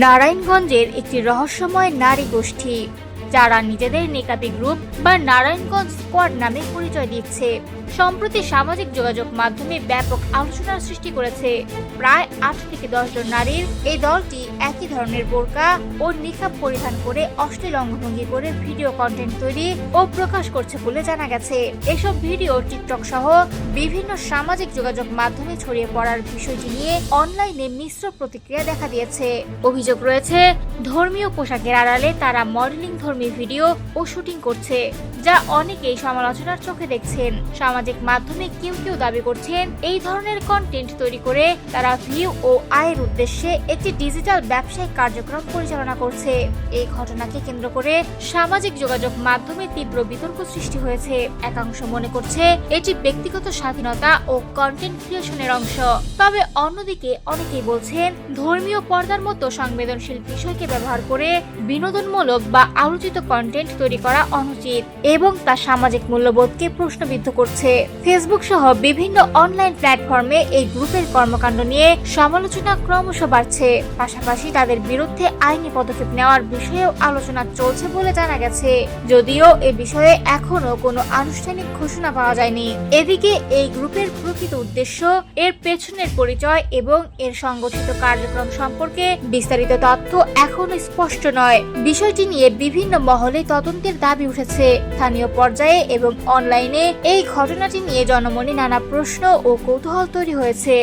নারায়ণগঞ্জের একটি রহস্যময় নারী গোষ্ঠী যারা নিজেদের নেকাবি গ্রুপ বা নারায়ণগঞ্জ স্কোয়াড নামে পরিচয় দিচ্ছে, সম্প্রতি সামাজিক যোগাযোগ মাধ্যমে ব্যাপক আলোচনার সৃষ্টি করেছে। প্রায় 8 থেকে 10 জন নারীর এই দলটি একই ধরনের বোরকা ও নিকাব পরিধান করে অশ্লীল অঙ্গভঙ্গি করে ভিডিও কন্টেন্ট তৈরি ও প্রকাশ করছে বলে জানা গেছে। এসব ভিডিও টিকটক সহ বিভিন্ন সামাজিক যোগাযোগ মাধ্যমে ছড়িয়ে পড়ার বিষয়টি নিয়ে অনলাইনে মিশ্র প্রতিক্রিয়া দেখা দিয়েছে। অভিযোগ রয়েছে, ধর্মীয় পোশাকের আড়ালে তারা মডেলিং ধর্মী ভিডিও ও শুটিং করছে, যা অনেকেই সমালোচনার চোখে দেখছেন। সামাজিক মাধ্যমে কেউ কেউ দাবি করছেন এই ধরনের কন্টেন্ট তৈরি করে তারা ভিউ ও আয়ের উদ্দেশ্যে একটি ডিজিটাল ব্যবসায়িক কার্যক্রম পরিচালনা করছে। এই ঘটনাকে কেন্দ্র করে সামাজিক যোগাযোগ মাধ্যমে তীব্র বিতর্ক সৃষ্টি হয়েছে। একাংশ মনে করছে এটি ব্যক্তিগত স্বাধীনতা ও কন্টেন্ট ক্রিয়েশনের অংশ, তবে অন্যদিকে অনেকেই বলছেন ধর্মীয় পর্দার মতো সংবেদনশীল বিষয়কে ব্যবহার করে বিনোদনমূলক বা আলোচিত কন্টেন্ট তৈরি করা অনুচিত এবং তা সামাজিক মূল্যবোধকে প্রশ্নবিদ্ধ করছে। ফেসবুক সহ বিভিন্ন অনলাইন প্ল্যাটফর্মে এই গ্রুপের কর্মকাণ্ড নিয়ে সমালোচনা ক্রমশ বাড়ছে। পাশাপাশি তাদের বিরুদ্ধে আইনি পদক্ষেপ নেওয়ার বিষয়েও আলোচনা চলছে বলে জানা গেছে, যদিও এ বিষয়ে এখনো কোনো আনুষ্ঠানিক ঘোষণা পাওয়া যায়নি। এদিকে এই গ্রুপের প্রকৃত উদ্দেশ্য, এর পেছনের পরিচয় এবং এর সংগঠিত কার্যক্রম সম্পর্কে বিস্তারিত তথ্য এখনো স্পষ্ট নয়। বিষয়টি নিয়ে বিভিন্ন মহলে তদন্তের দাবি উঠেছে। স্থানীয় পর্যায়ে এবং অনলাইনে এই ঘটনাটি নিয়ে জনমনে নানা প্রশ্ন ও কৌতূহল তৈরি হয়েছে।